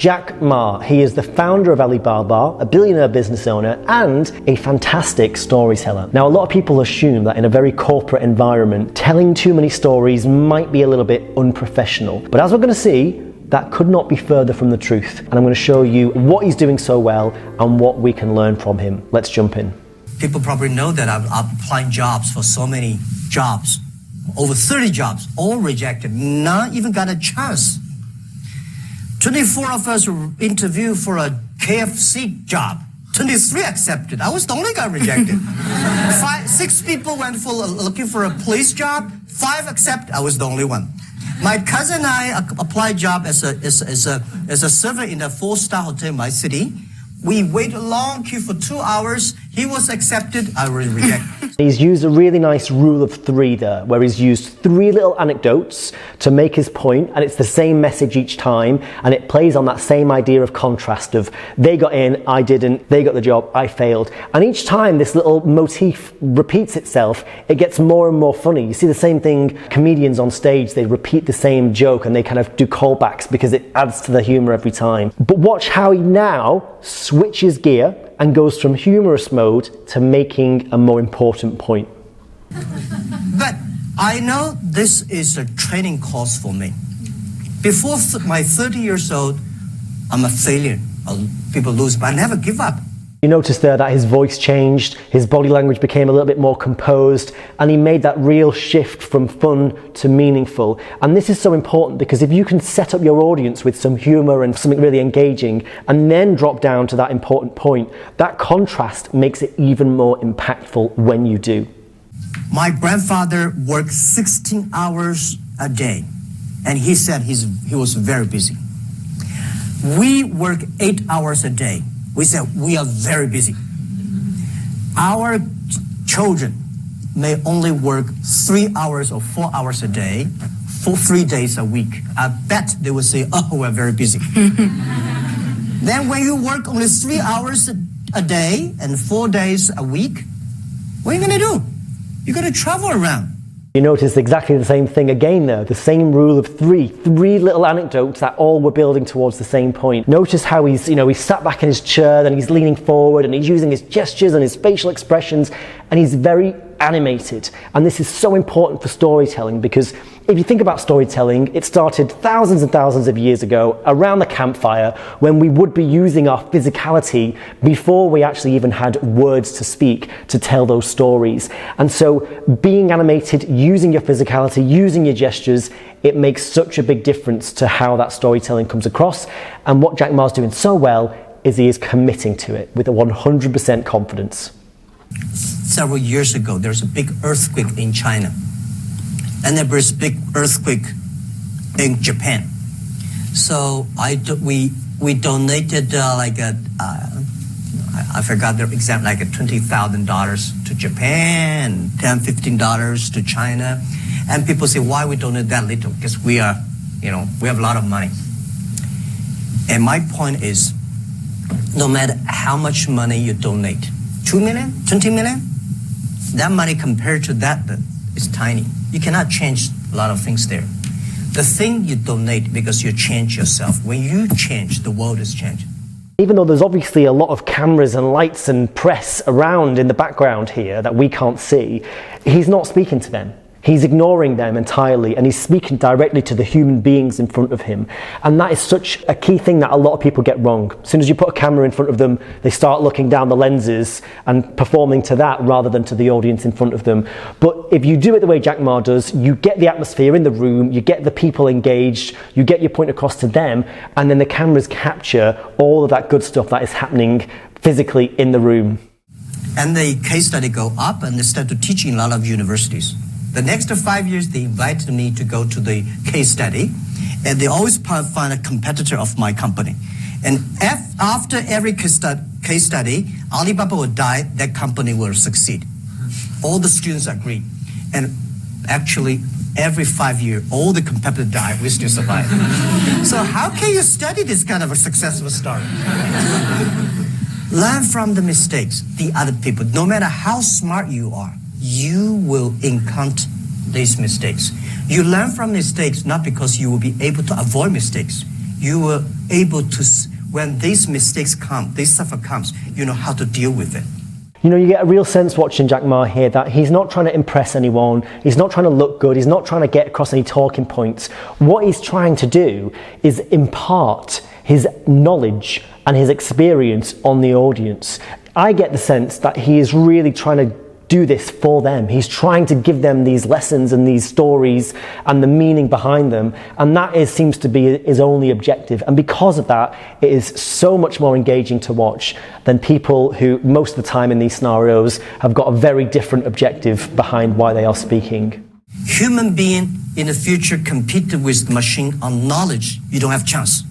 Jack Ma, he is the founder of Alibaba, a billionaire business owner, and a fantastic storyteller. Now, a lot of people assume that in a very corporate environment, telling too many stories might be a little bit unprofessional. But as we're going to see, that could not be further from the truth. And I'm going to show you what he's doing so well and what we can learn from him. Let's jump in. People probably know that I'm applying jobs for so many jobs, over 30 jobs, all rejected, not even got a chance. 24 of us were interviewed for a KFC job. 23 accepted. I was the only guy rejected. 6 people went for looking for a police job. 5 accepted. I was the only one. My cousin and I applied job as a server in a 4-star hotel in my city. We waited a long queue for 2 hours. He was accepted. I was rejected. He's used a really nice rule of 3 there, where he's used 3 little anecdotes to make his point, and it's the same message each time, and it plays on that same idea of contrast of they got in, I didn't, they got the job, I failed. And each time this little motif repeats itself, it gets more and more funny. You see the same thing, comedians on stage, they repeat the same joke and they kind of do callbacks because it adds to the humor every time. But watch how he now switches gear and goes from humorous mode to making a more important point. But I know this is a training course for me. Before my 30 years old, I'm a failure. People lose, but I never give up. You notice there that his voice changed, his body language became a little bit more composed, and he made that real shift from fun to meaningful. And this is so important because if you can set up your audience with some humor and something really engaging, and then drop down to that important point, that contrast makes it even more impactful when you do. My grandfather worked 16 hours a day, and he said he was very busy. We work 8 hours a day. We said we are very busy. Our children may only work 3 hours or 4 hours a day for 3 days a week. I bet they will say, oh, we're very busy. Then when you work only 3 hours a day and 4 days a week, what are you going to do? You're going to travel around. You notice exactly the same thing again there, the same rule of 3 little anecdotes that all were building towards the same point. Notice how he's sat back in his chair, then he's leaning forward and he's using his gestures and his facial expressions, and he's very animated. And this is so important for storytelling because if you think about storytelling, it started thousands and thousands of years ago around the campfire when we would be using our physicality before we actually even had words to speak to tell those stories. And so being animated, using your physicality, using your gestures, it makes such a big difference to how that storytelling comes across. And what Jack Ma's doing so well is he is committing to it with a 100% confidence. Several years ago, there was a big earthquake in China. And there was a big earthquake in Japan. So we donated I forgot the exact, like $20,000 to Japan, $10, $15 to China. And people say, why we donate that little? Because we have a lot of money. And my point is, no matter how much money you donate, 2 million, 20 million, that money compared to that is tiny. You cannot change a lot of things there. The thing you donate because you change yourself. When you change, the world is changing. Even though there's obviously a lot of cameras and lights and press around in the background here that we can't see, he's not speaking to them. He's ignoring them entirely and he's speaking directly to the human beings in front of him. And that is such a key thing that a lot of people get wrong. As soon as you put a camera in front of them, they start looking down the lenses and performing to that rather than to the audience in front of them. But if you do it the way Jack Ma does, you get the atmosphere in the room, you get the people engaged, you get your point across to them, and then the cameras capture all of that good stuff that is happening physically in the room. And the case study go up and they start to teach in a lot of universities. The next 5 years, they invited me to go to the case study, and they always find a competitor of my company. And after every case study, Alibaba will die, that company will succeed. All the students agree. And actually, every 5 years, all the competitors die, we still survive. So how can you study this kind of a successful story? Learn from the mistakes, the other people. No matter how smart you are, you will encounter these mistakes. You learn from mistakes not because you will be able to avoid mistakes. you were able to, when these mistakes come, this stuff comes, you know how to deal with it. You know, you get a real sense watching Jack Ma here that he's not trying to impress anyone, he's not trying to look good, he's not trying to get across any talking points. What he's trying to do is impart his knowledge and his experience on the audience. I get the sense that he is really trying to do this for them. He's trying to give them these lessons and these stories and the meaning behind them, and that seems to be his only objective. And because of that, it is so much more engaging to watch than people who most of the time in these scenarios have got a very different objective behind why they are speaking. Human being in the future compete with machine on knowledge, you don't have chance.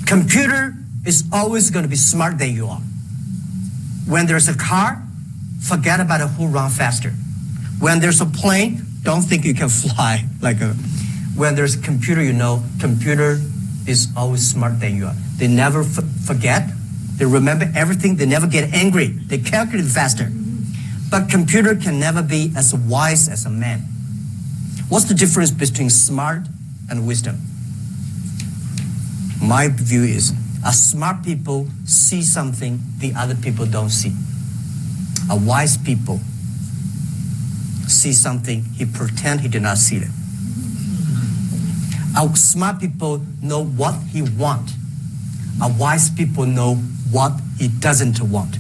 Computer is always going to be smarter than you are. When there's a car, forget about who runs faster. When there's a plane, don't think you can fly. When there's a computer, you know, computer is always smarter than you are. They never forget. They remember everything. They never get angry. They calculate faster. But computer can never be as wise as a man. What's the difference between smart and wisdom? My view is, smart people see something the other people don't see. A wise people see something, he pretend he did not see it. Our smart people know what he want. Our wise people know what he doesn't want.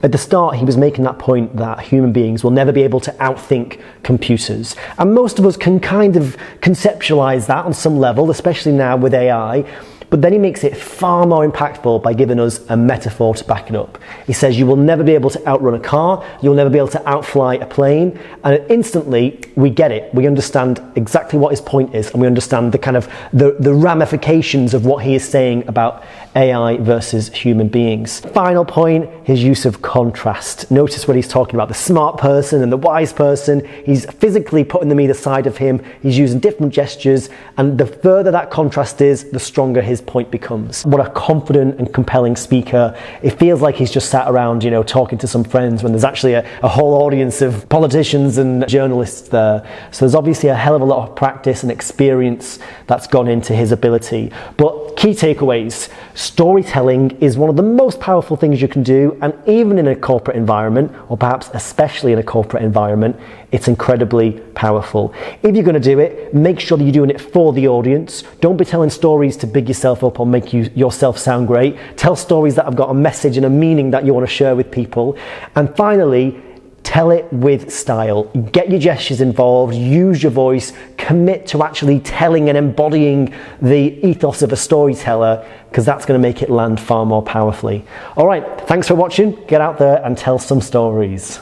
At the start, he was making that point that human beings will never be able to outthink computers. And most of us can kind of conceptualize that on some level, especially now with AI. But then he makes it far more impactful by giving us a metaphor to back it up. He says you will never be able to outrun a car, you'll never be able to outfly a plane, and instantly we get it. We understand exactly what his point is, and we understand the kind of the ramifications of what he is saying about AI versus human beings. Final point, his use of contrast. Notice what he's talking about, the smart person and the wise person. He's physically putting them either side of him, he's using different gestures, and the further that contrast is, the stronger his point becomes. What a confident and compelling speaker. It feels like he's just sat around, you know, talking to some friends when there's actually a whole audience of politicians and journalists there. So there's obviously a hell of a lot of practice and experience that's gone into his ability. But key takeaways, storytelling is one of the most powerful things you can do, and even in a corporate environment, or perhaps especially in a corporate environment, it's incredibly powerful. If you're going to do it, make sure that you're doing it for the audience. Don't be telling stories to big yourself up or make yourself sound great. Tell stories that have got a message and a meaning that you want to share with people. And finally, tell it with style. Get your gestures involved, use your voice, commit to actually telling and embodying the ethos of a storyteller, because that's going to make it land far more powerfully. All right, thanks for watching. Get out there and tell some stories.